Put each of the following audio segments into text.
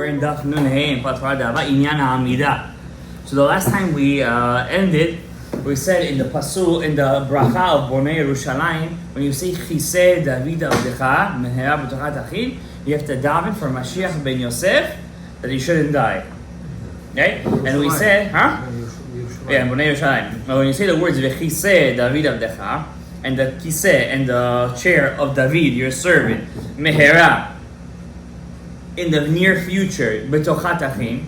We're in Daf Nun Hey in TORAH D'Aba Inyan HaAmida. So the last time we ended, we said in the Pasu, in the Bracha of Bonei Yerushalayim, when you say Chisei David Avdecha Mehera B'tochat Achim, you have to daven for Mashiach ben Yosef that he shouldn't die. Okay? And we said, huh? Yeah, Bonei Yerushalayim. Now when you say the words V'chisei David Avdecha, and the kiseh and the chair of David, your servant, Mehera, in the near future, B'tochat Achim,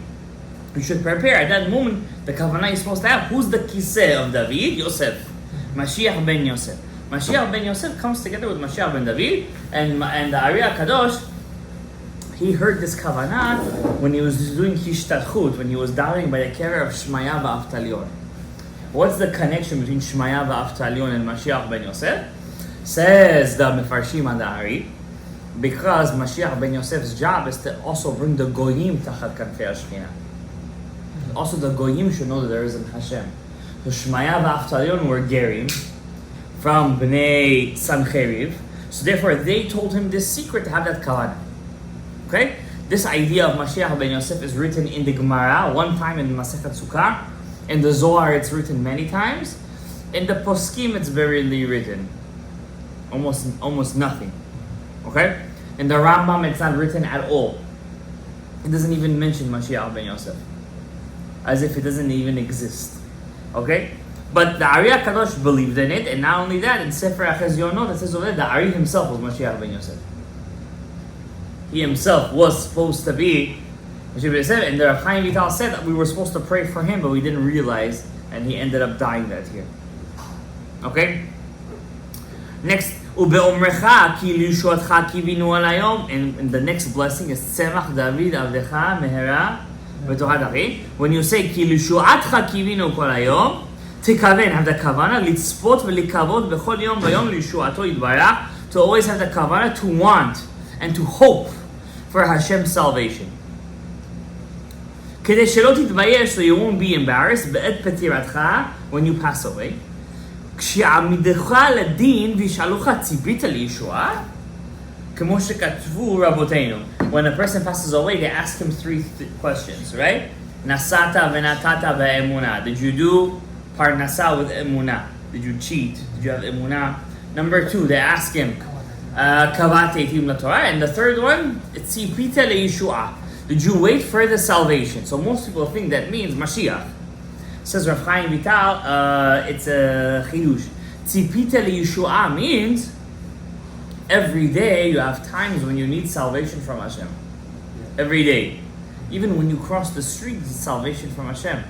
you should prepare. At that moment, the kavanah is supposed to have, who's the kiseh of David? Yosef. Mashiach ben Yosef. Mashiach ben Yosef comes together with Mashiach ben David, and the Ariyah Kadosh, he heard this kavanah when he was doing hishtadchut, when he was dying by the care of Shmaya v'Avtalion. What's the connection between Shmaya v'Avtalion and Mashiach ben Yosef? Says the Mefarshim and the Ari, because Mashiach ben Yosef's job is to also bring the Goyim tachat kanfei Shekhinah. Also the Goyim should know that there is an Hashem. So Shmaya v'Avtalion were Gerim from Bnei Sancheriv. So therefore they told him this secret to have that kavanah. Okay? This idea of Mashiach ben Yosef is written in the Gemara, one time in Masechet Sukkah. In the Zohar it's written many times. In the Poskim it's barely written. Almost nothing. Okay? In the Rambam it's not written at all. It doesn't even mention Mashiach ben Yosef. As if it doesn't even exist. Okay? But the Ariyah Kadosh believed in it, and not only that, in Sefer Achezionot it says over there, the Ari himself was Mashiach ben Yosef. He himself was supposed to be Mashiach ben Yosef, and the Rav Chaim Vital said that we were supposed to pray for him, but we didn't realize, and he ended up dying that year. Okay? Next, Ube'omrecha ki lishuatcha kivinu alayom, and the next blessing is Tzemach David Avdecha Mehera B'tochat Achim. When you say ki lishuatcha kivinu kol hayom, tikaven, have the kavanah litzpot v'likavod b'chol yom v'yom lishuato yitbarach, to always have the kavanah to want and to hope for Hashem's salvation. Kedei shelo titbayesh, so you won't be embarrassed be'et petiratcha, when you pass away. כשיעמידך לדין וישאלוך ציפית לישועה? כמו שכתבו רבותינו. When a person passes away, they ask him three questions, right? נסעת ונתת באמונה. Did you do parnasa with emuna? Did you cheat? Did you have emuna? Number two, they ask him קבעת עתים לתורה. And the third one, ציפית לישועה. Did you wait for the salvation? So most people think that means Mashiach. Says Rav Chaim Vital, it's a chidush. Tzipita liyeshua means every day you have times when you need salvation from Hashem. Every day. Even when you cross the street, it's salvation from Hashem.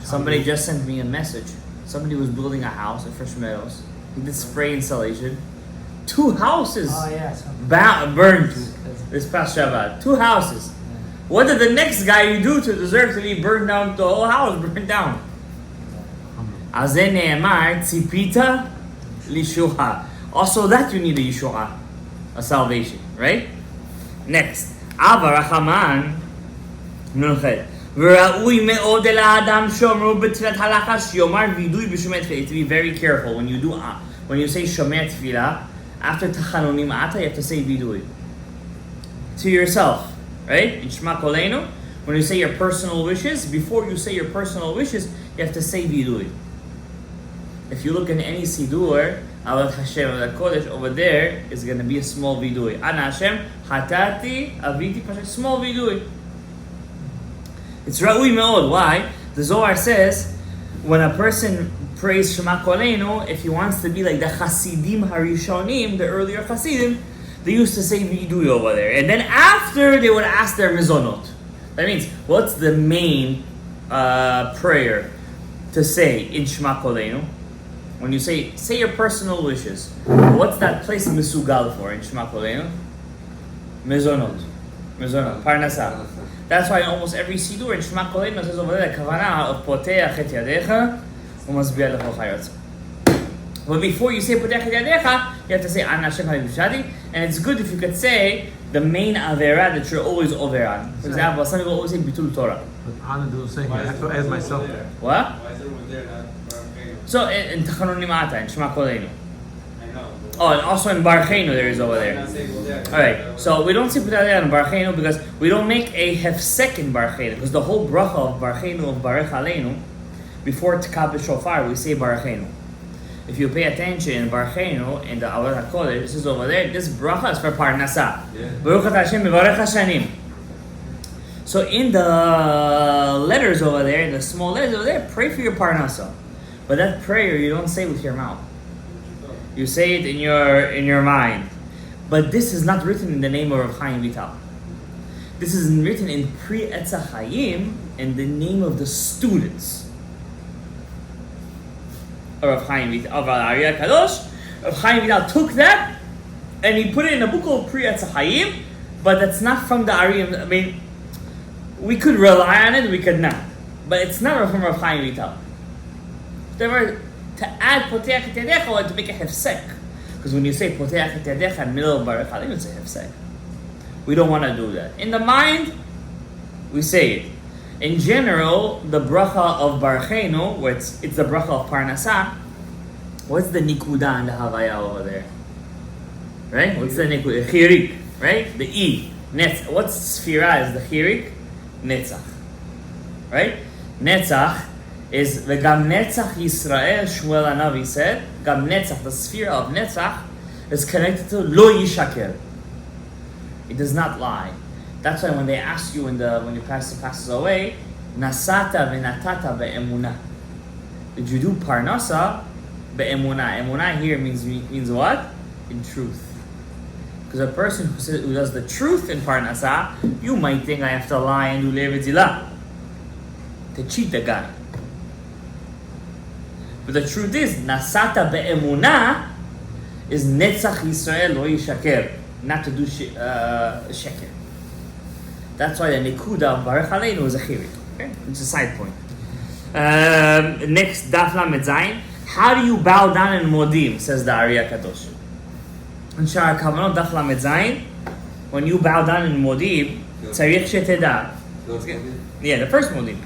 Somebody just sent me a message. Somebody was building a house at Fresh Meadows. He did spray installation. 2 houses burned this past Shabbat. 2 houses. What did the next guy do to deserve to be burned down, the whole house burned down? Azeh ne'emar tzipita lishuha. Also that you need a yeshua, a salvation, right? Next. Ava rachaman nunchel. V'ra'ui me'od el ha'adam shomru b'tfilat halacha sh'yomar vidui b'shomer tefillah. To be very careful when you say shomer tefillah, after tachanunim ata, you have to say vidui. To yourself. Right? In Shema Koleinu, when you say your personal wishes, before you say your personal wishes, you have to say vidui. If you look in any sidur, Alat Hashem Alat Kodesh, over there is going to be a small vidui. Ana Hashem, Hatati, Aviti, Pasha, small vidui. It's Ra'ui Me'od. Why? The Zohar says, when a person prays Shema Koleinu, if he wants to be like the Hasidim Harishonim, the earlier Hasidim, they used to say vidui over there. And then after, they would ask their mizonot. That means, what's the main prayer to say in Shema Koleinu? When you say your personal wishes, what's that place misugal for in Shema Koleinu? Mizonot. Parnasa. That's why in almost every sidur in Shema Koleinu says over there, kavanah of poteach et yadecha u'masbiach lecho chayotz. But before you say Potech Yadecha, you have to say An Hashem HaYushadi, and it's good if you could say the main Avera that you're always over on. For example, some people always say Bitul Torah. But Anna doesn't say I have to ask myself there. What? Why is everyone there not? So in Tachanunim Ata, in Shema Koleinu. I know. Oh, and also in Barcheinu there is over there. Alright, so we don't say Putadeh in Barcheinu because we don't make a hefsek in Barcheinu, because the whole bracha of Barcheinu, of Barech Aleinu, before Tkab B'Shofar, we say Barcheinu. If you pay attention in Barcheinu, in the Avodat HaKodesh, this is over there, this bracha is for Parnasa. Baruch Atah Hashem Mevarech Hashanim. So in the letters over there, in the small letters over there, pray for your Parnasa. But that prayer you don't say with your mouth. You say it in your mind. But this is not written in the name of Rav Chaim Vital. This is written in Pri Etz HaChaim in the name of the students of Rav Chaim Vital, of Ari Kadosh. Rav Chaim Vital took that and he put it in a book called Pri Etz HaChaim, but that's not from the Ari. I mean, we could rely on it, we could not. But it's not from Rav Chaim Vital. Therefore, to add Poteach et Yadecha or to make a hefsek. Because when you say Poteach et Yadecha in the middle of Baruch Aleinu, it's a hefsek. We don't want to do that. In the mind, we say it. In general, the bracha of Barcheinu, where it's the bracha of Parnasa, what's the nikuda and the havaya over there? Right? What's the nikuda? Chirik, right? The E. What's sfira is the chirik? Netzach. Right? Netzach is v'gam Netzach Yisrael, Shmuel Hanavi said, Gam Netzach, the sphere of Netzach, is connected to Lo Yishaker. It does not lie. That's why when they ask you when your pastor passes away, Nasata v'natata be'emunah. Did you do Parnasa be'emunah? Emunah here means what? In truth. Because a person who does the truth in Parnasa, you might think I have to lie and do Levitzila to cheat the guy. But the truth is, Nasata be'emunah is Netzach Yisrael lo yishaker, not to do sheker. That's why the Nikuda of Baruch Aleinu is a chirik. Okay? It's a side point. Next, Daf Lamed Zayin. How do you bow down in Modim? Says the Ari Kadosh. In Shar HaKavanot, Daf Lamed Zayin, when you bow down in Modim, tzarich sheteda. Yeah, the first Modim.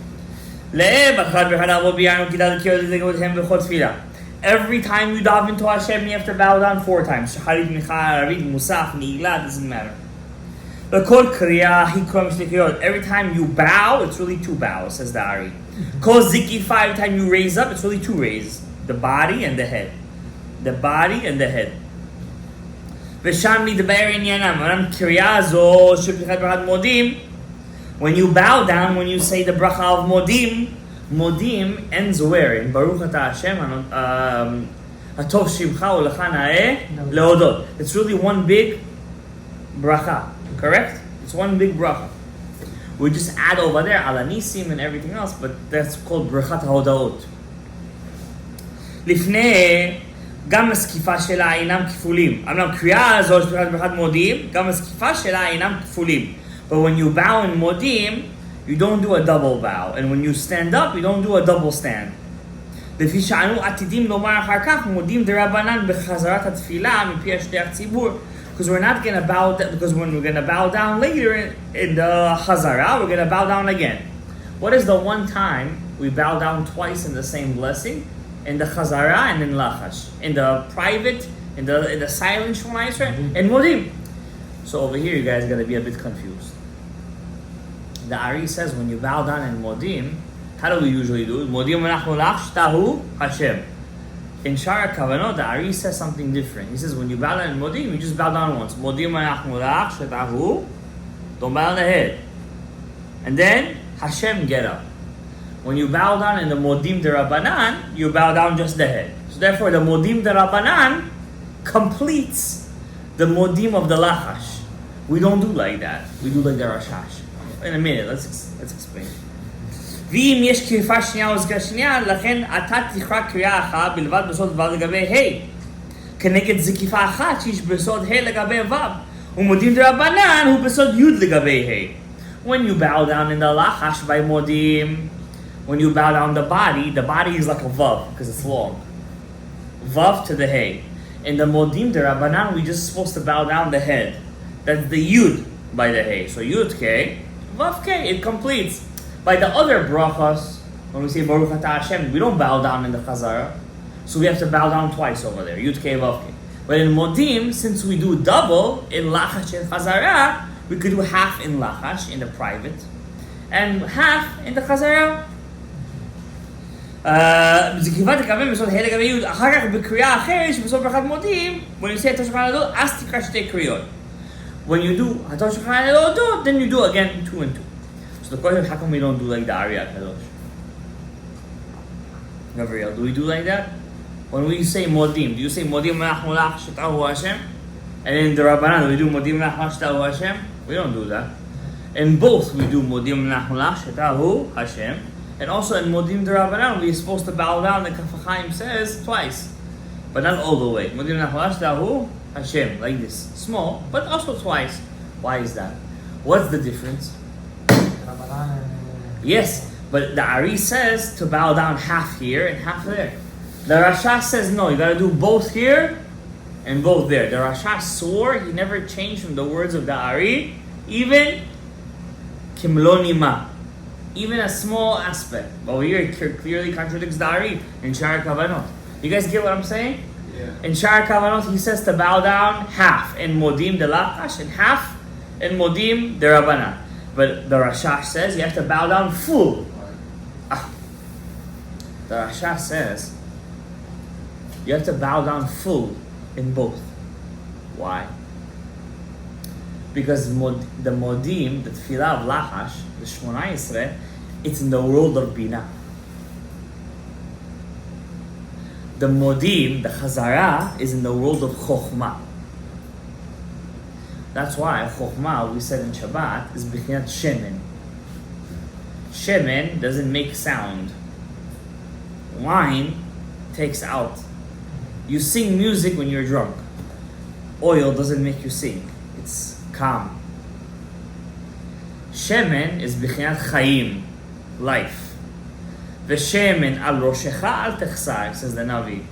Every time you dive into Hashem, you have to bow down 4 times. Shacharit, Mincha, Arid, Musaf, Ni'ilah, doesn't matter. Every time you bow, it's really 2 bows, says the Ari. Kol Zikifa, every time you raise up, it's really 2 raises. The body and the head. The body and the head. When you bow down, when you say the bracha of Modim, Modim ends where? In Baruch Atah Hashem, Hatov Shimcha Ulecha Na'eh Leodot. It's really one big bracha, correct? It's one big bracha. We just add over there Ala Nisim and everything else, but that's called Brachat HaHodaot. לפני, גם הסקיפה שלה אינם כפולים. אמנם קריאה הזו של ברכת מודים, גם הסקיפה שלה אינם כפולים. But when you bow in Modim, you don't do a double bow. And when you stand up, you don't do a double stand. לפי שאנו עתידים לומר אחר כך, מודים דרבנן בחזרת התפילה מפי השליח ציבור. Because we're not going to bow down, because when we're going to bow down later in the Chazara, we're going to bow down again. What is the one time we bow down twice in the same blessing? In the Chazara and in Lachash. In the private, in the silent Shema Yisrael, and Modim. So over here, you guys are going to be a bit confused. The Ari says when you bow down in Modim, how do we usually do it? Modim v'nachnu lach shtahu Hashem. In Shar HaKavanot, the Ari says something different. He says when you bow down in Modim, you just bow down once. Modim v'nachnu lach shtahu. Don't bow on the head. And then Hashem get up. When you bow down in the Modim D'Rabanan, you bow down just the head. So therefore, the Modim D'Rabanan completes the Modim of the Lachash. We don't do like that. We do like the Rashash. In a minute, let's explain. ואם יש קריפה שנייה או סגרה שנייה, לכן אתה תקרא קריאה אחת בלבד בסוד ו' לגבי ה' כנגד זקיפה אחת שיש בסוד ה' לגבי ו' ומודים דרבנן הוא בסוד י' לגבי ה'. When you bow down in the Lachash by Modim, when you bow down the body is like a vav because it's long. Vav to the hay. In the Modim D'Rabanan, we're just supposed to bow down the head. That's the Yud by the hay. So Yud K, Vav K, it completes. By the other brachas, when we say Baruch Atah Hashem, we don't bow down in the Chazara. So we have to bow down twice over there. Yud K, Vav K. But in modim, since we do double in lachash and chazara, we could do half in lachash in the private and half in the chazara. זקיפת הקווים בסוד ה' לגבי י' אחר כך בקריאה אחרת שבסוד ברכת מודים, when you say התור שולחן ערוך, אז תקרא שתי קריאות. When you do התור שולחן ערוך, then you do again 2 and 2. So the question is, how come we don't do like the Ari HaKadosh? Gabriel, do we do like that? When we say modim, do you say modim melach molach shetahu Hashem? And in the Rabbanan, do we do modim melach molach shetahu Hashem? We don't do that. In both, we do modim melach molach shetahu Hashem. And also in Modim D'Rabbanan, we're supposed to bow down, the Kaf HaChaim says, twice. But not all the way. Modim Nachalash Dahu Hashem, like this. Small, but also twice. Why is that? What's the difference? Yes, but the Ari says to bow down half here and half there. The Rasha says no, you gotta do both here and both there. The Rasha swore he never changed from the words of the Ari, even Kimlonima. Even a small aspect. But here it clearly contradicts the Ari in Shar Kavanot. You guys get what I'm saying? Yeah. In Shar Kavanot, he says to bow down half in Modim de Lachash and half in Modim de Rabbanan. But the Rashash says you have to bow down full. The Rashash says you have to bow down full in both. Why? Because the Modim, the Tfilah of Lachash, the Shmona Yisrael, it's in the world of Bina. The Modim, the Chazara, is in the world of Chokhmah. That's why Chokhmah, we said in Shabbat, is B'chinat Shemen. Shemen doesn't make sound. Wine takes out. You sing music when you're drunk. Oil doesn't make you sing. It's calm. Shemen is b'chinat chayim, life. V'shemen al roshecha al techsar, says the Navi.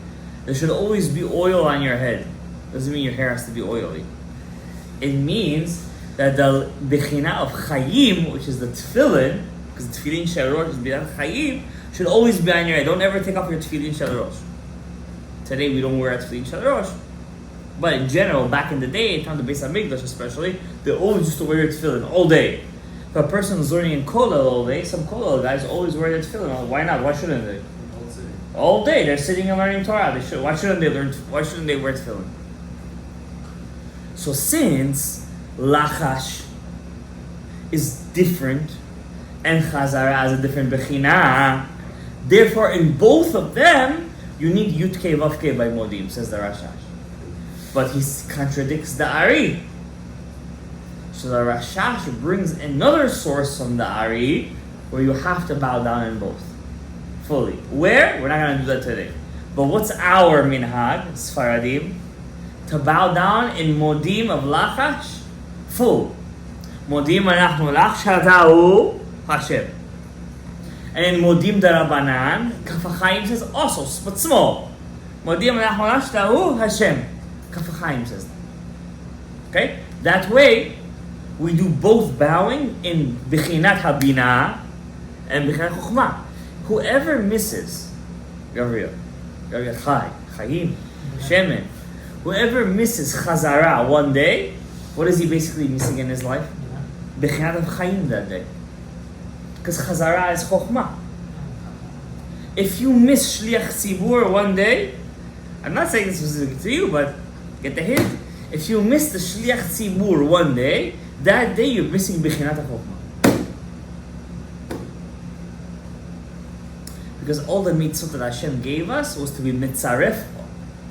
There should always be oil on your head. Doesn't mean your hair has to be oily. It means that the b'china of chayim, which is the tefillin, because tefillin shel rosh is b'chinat chayim, should always be on your head. Don't ever take off your tefillin shel rosh. Today we don't wear a tefillin shel rosh. But in general, back in the day, in time the Beis HaMikdash especially, they always used to wear their tefillin all day. If a person is learning in kollel all day, some kollel guys always wear their tefillin. Why not? Why shouldn't they? All day they're sitting and learning Torah. They should. Why shouldn't they learn? Why shouldn't they wear tefillin? So since lachash is different and chazara is a different bechina, therefore in both of them you need yutke vavke by modim, says the Rashash. But he contradicts the Ari. So the Rashash brings another source from the Ari where you have to bow down in both. Fully. Where? We're not going to do that today. But what's our minhag, Sfaradim? To bow down in Modim of Lachash? Full. Modim anachnu lach shatahu Hashem. And in Modim D'Rabbanan, Kaf HaChaim says also, but small. Modim anachnu lach shatahu Hashem. Kaf HaChaim says that. Okay? That way, we do both bowing in B'chinat Habina and B'chinat Chokhmah. Whoever misses, Gabriel, Chai, Chaim, Shemen, whoever misses Chazara one day, what is he basically missing in his life? B'chinat of Chaim that day. Because Chazara is Chokhmah. If you miss Shliach Tzibur one day, I'm not saying this specifically to you, but get the hint. If you miss the Shliach Tzibur one day, that day you're missing B'chinat HaChokhmah. Because all the mitzvot that Hashem gave us was to be mitzaref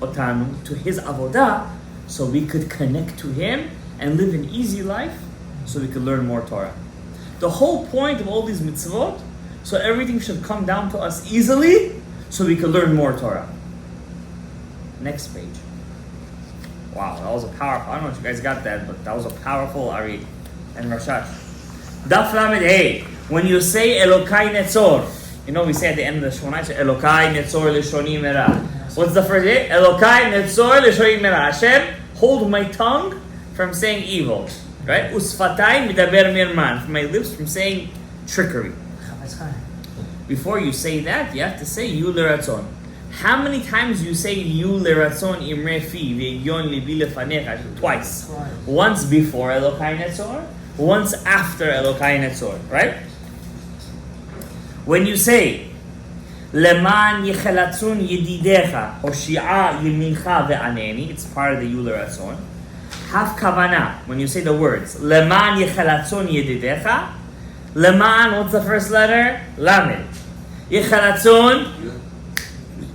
otanu to His avodah, so we could connect to Him and live an easy life, so we could learn more Torah. The whole point of all these mitzvot, so everything should come down to us easily, so we could learn more Torah. Next page. Wow, that was a powerful, I don't know if you guys got that, but that was a powerful Ari and Rashash. Daf Lamed Hey, when you say Elokai Netzor, you know we say at the end of the Shmonah, Elokai Netzor Leshoni Mera. What's the first day? Elokai Netzor Leshoni Mera. Hashem, hold my tongue from saying evil. Right? Usfatay Midaber Mirman. From my lips from saying trickery. Before you say that, you have to say Yu L'Ratzon. How many times you say you leratzon imre fi v'yon libi lefanecha? Twice. Once before Elokai Netzor, once after Elokai Netzor, right? When you say leman yechelatzon yedidecha hoshi'a yimincha ve'aneni, it's part of the you leratzon. Have kavana when you say the words leman yechelatzon yedidecha. Leman, what's the first letter? Lamed. Yechelatzon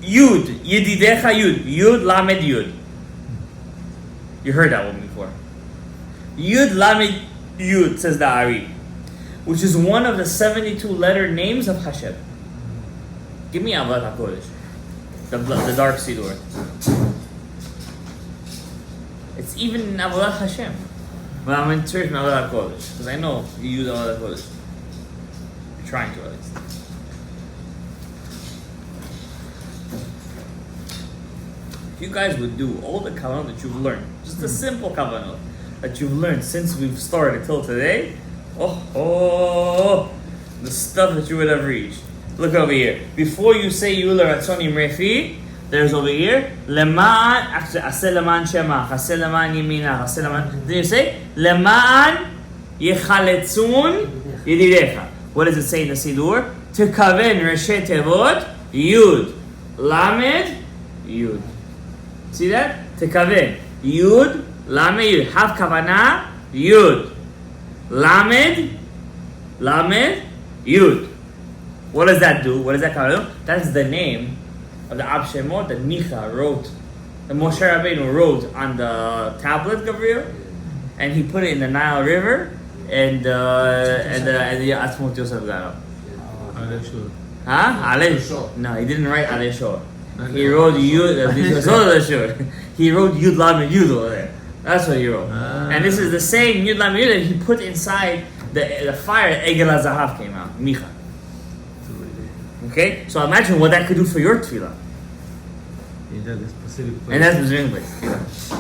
Yud. Yedidecha Yud. Yud Lamed Yud. You heard that one before. Yud Lamed Yud, says the Ari, which is one of the 72 letter names of Hashem. Give me Avodat HaKodesh, the dark Siddur. It's even in Avodat Hashem. But I'm in church in Avodat HaKodesh, because I know you use Avodat HaKodesh. You're trying to at least. If you guys would do all the kavanot that you've learned, just the simple kavanot that you've learned since we've started till today, the stuff that you would have reached. Look over here. Before you say Yula Ratzonim Refi, there's over here Leman, actually Aseh Leman Shema, Aseh Leman Yemina, Aseh Leman. Then you say Leman Yechaletzun Yedidecha. What does it say in the Siddur? Tekaven Reshe Tevot Yud Lamed Yud. See that? Tekaven Yud Lamed Yud. Have Kavana Yud Lamed Yud. What does that do? What does that do? That's the name of the Ab Shemot that Micha wrote, that Moshe Rabbeinu wrote on the tablet, Gabriel, and he put it in the Nile River, and the Atzmut Yosef got up. Huh? No, he didn't write Ale Shor. He wrote Yud. He wrote Yud Lamed Yud over there. That's what he wrote. And this is the same Yud Lamed Yud that he put inside the fire. Egel HaZahav came out. Micha. Okay, so imagine what that could do for your tefillah. In that specific place. And that's the specific place.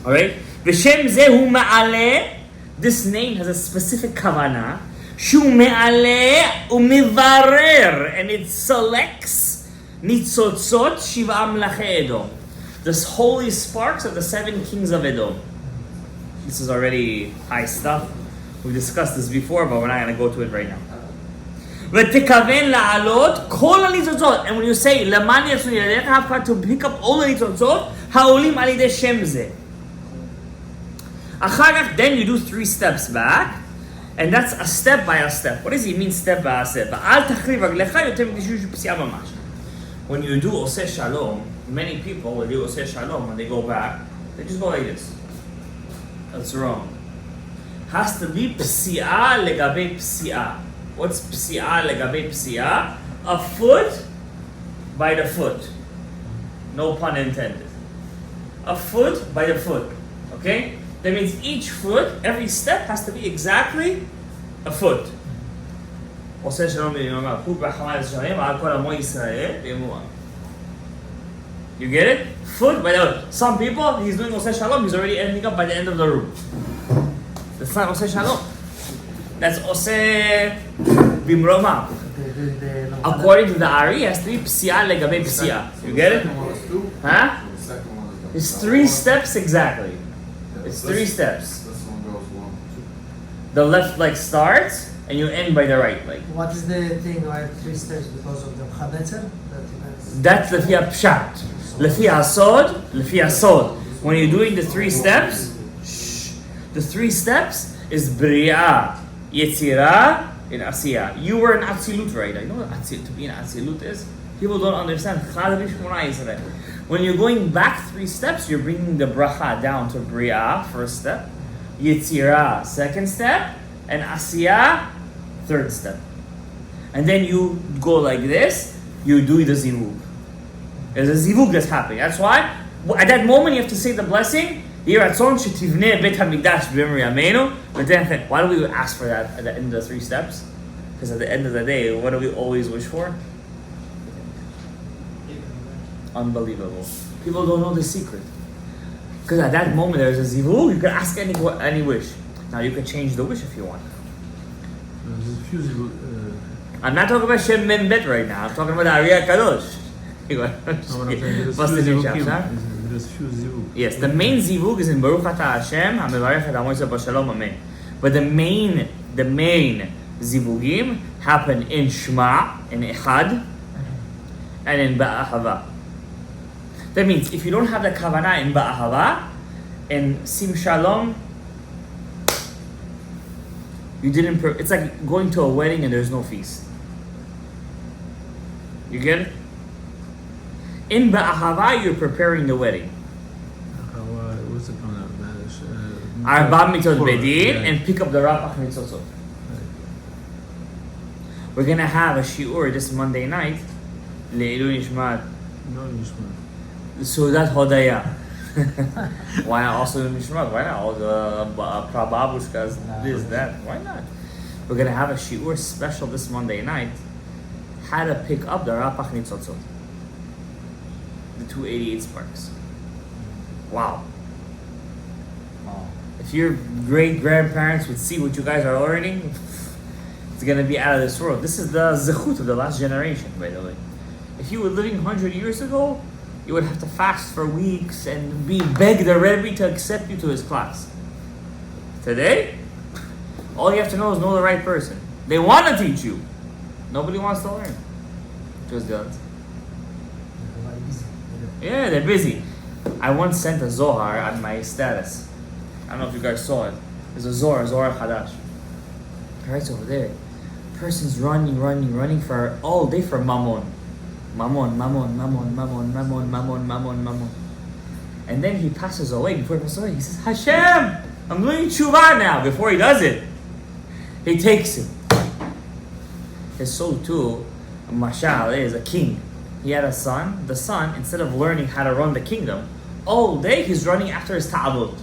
All right. V'shem zehu ma'aleh. This name has a specific kavana. Shu me'aleh u'mivarer, and it selects nitzotzot shiva mlache Edom, the holy sparks of the 7 kings of Edom. This is already high stuff. We discussed this before, but we're not going to go to it right now. ותכוון לעלות כל הניצוצות. And when you say למען יצאו ידיך, have got to pick up all the ניצוצות העולים על ידי שם זה. אחר כך, then you do 3 steps back, and that's a step by a step. What does it mean step by a step? ואל תחריב רגליך יותר מגישו פסיעה ממש. When you do עושה שלום, many people will do עושה שלום, when they go back, they just go like this. That's wrong. Has to be פסיעה לגבי פסיעה. What's psi'a legabe psi'a? A foot by the foot. No pun intended. A foot by the foot. Okay? That means each foot, every step has to be exactly a foot. You get it? Foot by the foot. Some people, he's doing Oseh Shalom, he's already ending up by the end of the room. That's not Oseh Shalom. That's Oseh Bimroma. According to the Ari, it has to be Psi'a legabe Psi'a. You get it? Huh? It's 3 steps exactly. It's 3 steps. The left leg starts, and you end by the right leg. What is the thing why 3 steps? Because of the Chabetzer? That's Lefi Pshat. Lefi Asod. When you're doing the 3 steps, the 3 steps is Bria, Yetzirah, and Asiyah. You were in Atzilut, right? I know what to be in Atzilut is. People don't understand. When you're going back 3 steps, you're bringing the bracha down to Bria, first step, Yetzirah, 2nd step, and Asiyah, 3rd step. And then you go like this, you do the zivug. There's a zivug that's happening. That's why, at that moment, you have to say the blessing. Why do we ask for that at the end of the 3 steps? Because at the end of the day, what do we always wish for? Unbelievable. People don't know the secret. Because at that moment, there's a zivug, you can ask any wish. Now you can change the wish if you want. There's a few I'm not talking about Shem Ben Bet right now. I'm talking about Ari HaKadosh. There's few zivug. Yes, the main zivug is in Baruch Atah Hashem, HaMevarech et Amo Yisrael B'Shalom, Amen. But the main zivugim happen in Shema, in Echad, and in Ba'ahava. That means if you don't have the kavanah in Ba'ahava, and Sim Shalom, you didn't. It's like going to a wedding and there's no feast. You get it? In Ba'ahava, you're preparing the wedding. What's it called? Arba mitzvot bedin, and pick up the rapach mitzotzot. We're gonna have a shiur this Monday night. Le'ilu nishmat. No nishmat. Sudat Hodaya. Why not also nishmat? Why not all the prababushkas? This, that. Why not? We're gonna have a shiur special this Monday night. How to pick up the rapach mitzotzot. The 288 sparks. Wow. If your great grandparents would see what you guys are learning, it's gonna be out of this world. This is the zechut of the last generation, by the way. If you were living 100 years ago, you would have to fast for weeks and beg the Rebbe to accept you to his class. Today, all you have to know the right person. They want to teach you. Nobody wants to learn. Just does. Yeah, they're busy. I once sent a Zohar on my status. I don't know if you guys saw it. There's a Zohar Chadash. Right over there. Person's running for all day for Mammon. Mammon. And then he passes away. Before he passes away, he says, Hashem, I'm doing tshuva now. Before he does it, he takes it. His soul too, Mashal, is a king. He had a son. The son, instead of learning how to run the kingdom, all day he's running after his ta'abud.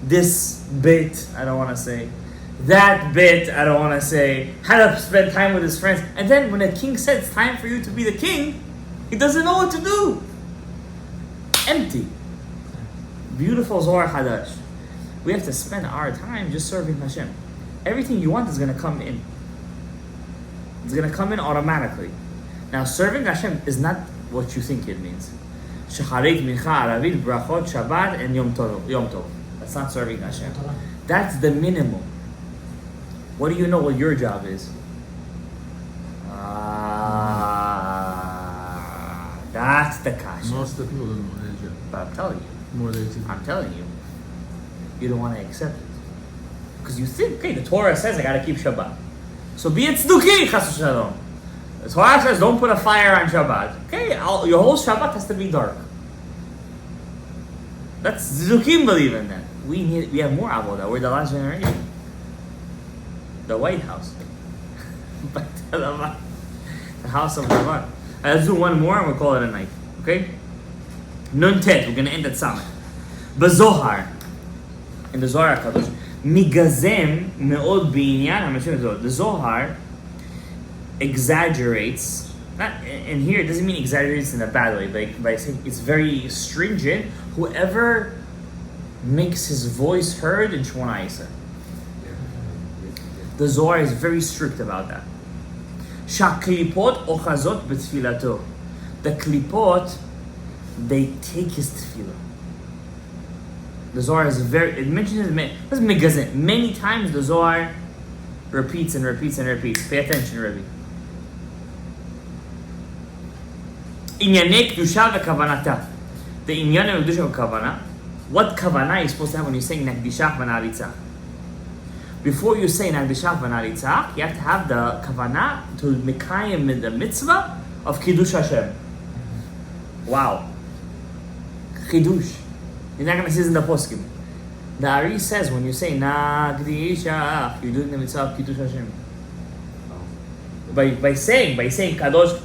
This bit, I don't want to say. That bit, I don't want to say. How to spend time with his friends. And then when the king says it's time for you to be the king, he doesn't know what to do. Empty. Beautiful Zohar Hadash. We have to spend our time just serving Hashem. Everything you want is going to come in. It's going to come in automatically. Now, serving Hashem is not what you think it means. Shacharit, Mincha, Aravit, Brachot, Shabbat, and Yom Tov. That's not serving Hashem. That's the minimum. What do you know what your job is? That's the kasha. Most of the people don't know their job. But I'm telling you. More than two. I'm telling you. You don't want to accept it. Because you think, okay, the Torah says I got to keep Shabbat. So be it tzduki, chas v'shalom. The Torah says don't put a fire on Shabbat. Okay, your whole Shabbat has to be dark. That's Tzdukim believe in that. We have more avodah. We're the last generation. The White House. The House of Davar. Let's do one more and we'll call it a night. Okay? Nun Tet. We're going to end at Samach. Bazohar. In the Zohar HaKadosh. Migazem me'od b'inyan HaMashiach. The Zohar exaggerates. And here it doesn't mean exaggerates in a bad way. By saying it's very stringent. Whoever makes his voice heard in Shmona Esrei. The Zohar is very strict about that. Shaklipot ochazot b'tfilato. The klipot, they take his tefillah. The Zohar is it mentions it many times. The Zohar repeats and repeats and repeats. Pay attention, Rebbe. Inyanei kedusha v'kavanata. The inyan of kedusha v'kavana. What kavana are you supposed to have when you're saying nakdishach v'naritzach? Before you say nakdishach v'naritzach, you have to have the kavana to mekayim the mitzvah of kiddush Hashem. Wow. Chidush. You're not going to see this in the poskim. The Ari says when you say nakdishach, you're doing the mitzvah of kiddush Hashem. By saying kadosh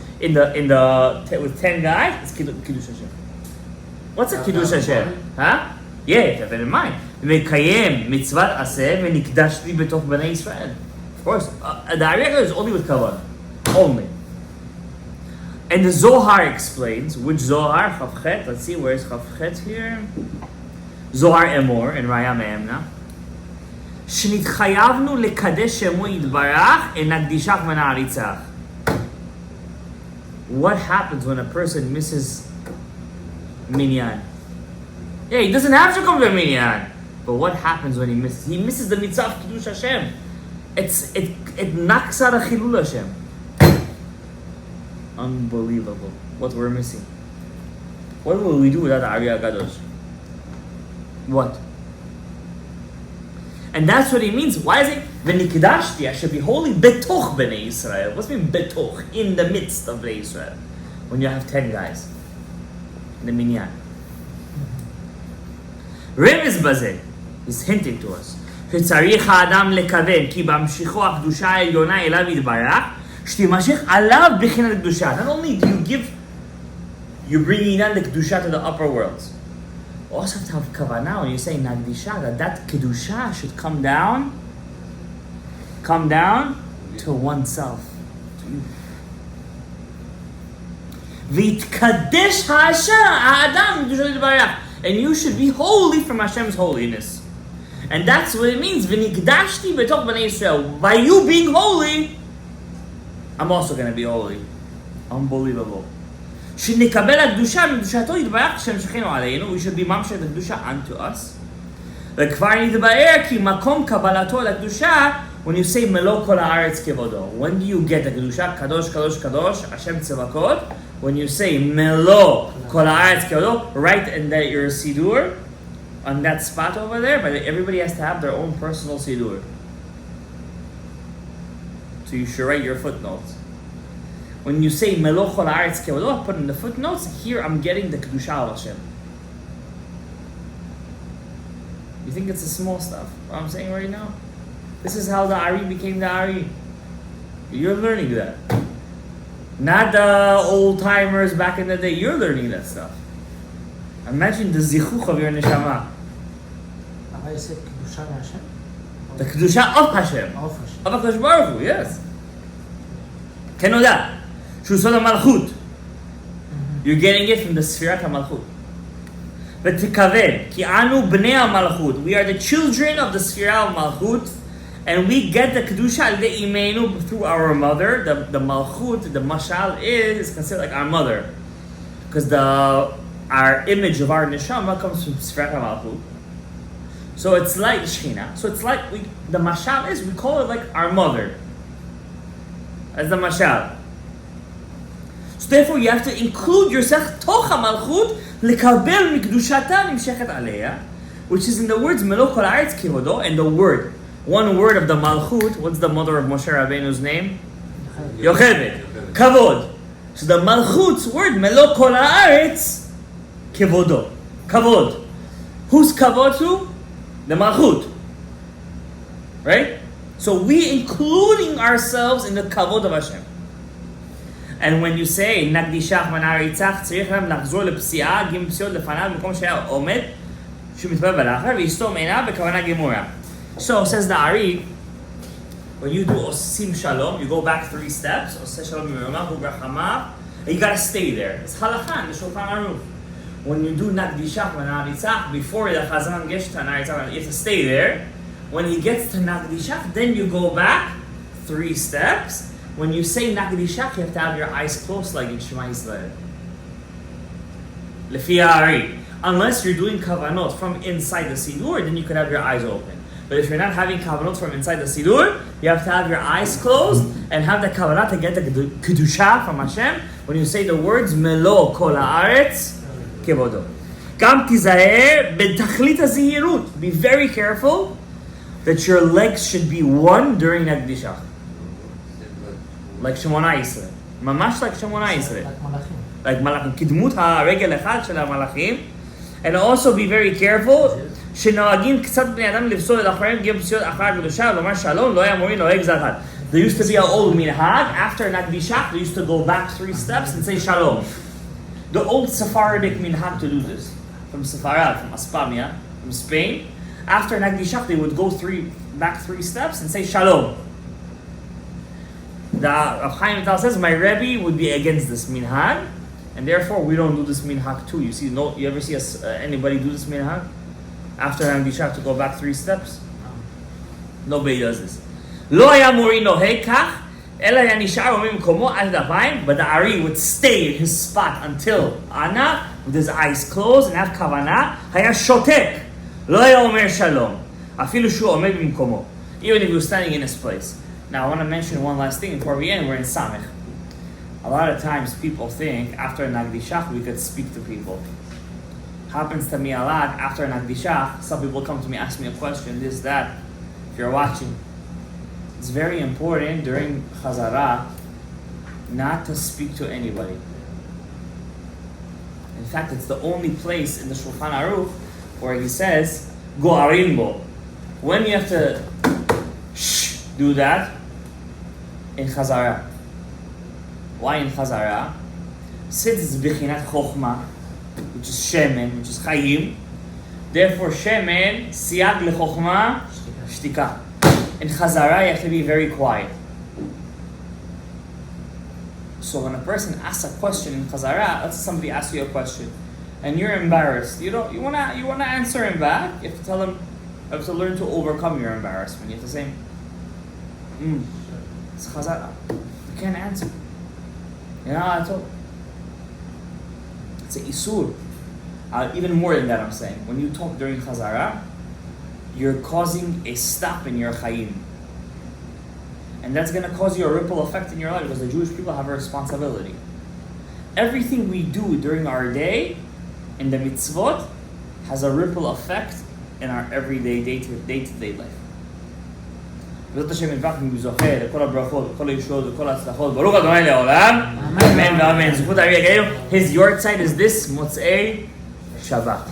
with 10 guys, it's kiddush Hashem. What's a kiddush Hashem? Huh? Yeah, have it in mind. Mekayem mitzvat aseh v'nikdashti betoch b'nei Yisrael. Of course, the Ari is only with kavanah, only. And the Zohar explains which Zohar Chavchet. Let's see, where is Chavchet here? Zohar Emor in Raya Me'emna. Shnitchayavnu lekadesh shemo yitbarach en nakdishach v'na'aritzach. what happens when a person misses minyan? Yeah, he doesn't have to come to minyan. But what happens when he misses? He misses the mitzvah of Kiddush Hashem. It knocks out a Chilul Hashem. Unbelievable what we're missing. What will we do without the Ari HaGadosh? What? And that's what he means. Why is it? V'nikdashti, I should be holy betoch b'nei Yisrael. What's mean betoch? In the midst of b'nei Yisrael. When you have 10 guys. In the minyan. Remez bazeh. He's hinting to us. שצריך האדם לכוון, כי בהמשיכו הקדושה העליונה אליו יתברך, שתימשך עליו בחינת קדושה. Not only do you bring in the kedusha to the upper worlds, you also have to have kavanah when you say nagdisha, that kedusha should come down to oneself, to you. ויתקדש האדם מקדושתו יתברך, and you should be holy from Hashem's holiness. And that's what it means. V'nikdashti b'toch b'nei Yisrael. By you being holy, I'm also going to be holy. Unbelievable. שנקבל הקדושה מקדושתו יתברך שהמשכנו עלינו. We should be ממשיך הקדושה unto us. וכבר נתבאר כי מקום קבלתו לקדושה, when you say מלוא כל הארץ כבודו. When do you get הקדושה? קדוש, קדוש, קדוש, השם צבקות. When you say מלוא כל הארץ כבודו, right in that your sidur, on that spot over there, but everybody has to have their own personal sidur. So you should write your footnotes. When you say Melo Chol Haaretz Kevodo, put in the footnotes, here I'm getting the Kedusha of Hashem. You think it's the small stuff, what I'm saying right now? This is how the Ari became the Ari. You're learning that. Not the old timers back in the day, you're learning that stuff. Imagine the zichuch of your neshama. I said Kedusha Hashem? The Kedusha of Hashem. Of Hashem. Of HaKadosh Baruch Hu, yes. Kenoda. Shusod HaMalchut. You're getting it from the Sfirat HaMalchut. But Tikaven. Ki anu bnei HaMalchut. We are the children of the Sfirat HaMalchut. And we get the Kedusha al-Yedei Imeinu through our mother. The Malchut, the Mashal is considered like our mother. Because our image of our neshama comes from Sfirat HaMalchut. So it's like Shechina. So it's like the mashal is, we call it like our mother. As the mashal. So therefore you have to include yourself toch HaMalchut lekabel mikdushata nimshechet aleya, which is in the words Melo Kol Haaretz Kevodo, and the word, one word of the Malchut. What's the mother of Moshe Rabbeinu's name? Yocheved. Kavod. So the Malchut's word Melo Kol Haaretz Kevodo. Kavod. Who's kavod to? The Malchut. Right? So we including ourselves in the kavod of Hashem. And when you say נקדישך ונעריצך, צריך להם לחזור לפסיעה, גימל פסיעות לפניו, במקום שהיה עומד, שהוא מתפלל בלאחר, ויסתום עיניו בכוונה גמורה. So, says the Ari, when you do Osim Shalom, you go back 3 steps, Osim Shalom Yiramav, Ubrachamav, and you gotta stay there. It's halakha in the Shulchan Aruch. When you do Nagdishach V'Naritzach, before the Chazan gets to Naritzach, you have to stay there. When he gets to Nagdishach, then you go back 3 steps. When you say Nagdishach, you have to have your eyes closed like in Shema Yisrael. Lefi Ari. Unless you're doing kavanot from inside the Sidur, then you could have your eyes open. But if you're not having kavanot from inside the Sidur, you have to have your eyes closed and have the kavanah to get the Kedusha from Hashem. When you say the words Melo Kol Haaretz Kevodo. Gam tizaher betachlit hazihirut. Be very careful that your legs should be one during Nagdishach. Like Shemona Yisrael. Mamash like Shemona Yisrael. Like Malachim. Like Malachim. Kidmut ha-regel echad shel ha-Malachim. And also be very careful. שנוהגים קצת בני אדם לפסול את אחריהם גם פסיעות אחר הקדושה ולומר שלום לא היה מורים נוהג זכת. There used to be an old minhag. After Nagdishach, they used to go back 3 steps and say shalom. The old Sephardic minhag to do this. From Sepharad, from Aspamia, from Spain. After Nagdishach, they would go back 3 steps and say shalom. The Rav Chaim Vital says, my Rebbe would be against this minhag, and therefore we don't do this minhag too. You ever see anybody do this minhag? After Nagdishach to go back 3 steps? Nobody does this. לא היה מורי נוהג כך, אלא היה נשאר במקומו עד אפיים, but the Ari would stay in his spot until Anna, with his eyes closed, and have כוונה, היה שותק, לא היה אומר שלום, אפילו שהוא עומד במקומו, even if he was standing in his place. Now I want to mention one last thing before we end. We're in Samech. A lot of times people think after an Agdishach we could speak to people. Happens to me a lot. After an Agdishach, some people come to me, ask me a question, this, that. If you're watching, it's very important during Chazarah not to speak to anybody. In fact, it's the only place in the Shulchan Aruch where he says, Go'arim bo. When you have to do that? In Chazarah. Why in Chazarah? Since it's Bechinat Chochma, which is Shemen, which is Chayim, therefore Shemen, Siyag leChochma, Shtika. In Chazarah, you have to be very quiet. So when a person asks a question in Chazarah, let's say somebody asks you a question, and you're embarrassed. You wanna answer him back. You have to tell him. You have to learn to overcome your embarrassment. You have to say, it's Chazarah. You can't answer. It's a isur. Even more than that, I'm saying. When you talk during Chazarah, you're causing a stop in your chayim. And that's going to cause you a ripple effect in your life because the Jewish people have a responsibility. Everything we do during our day in the mitzvot has a ripple effect in our everyday, day-to-day life. בעזרת השם נדבקנו בזוכה לכל הברכות, לכל הישועות ולכל ההצלחות. ברוך ה' לעולם. אמן ואמן. זכות הארי הגאינו. His yard site is this, מוצאי שבת.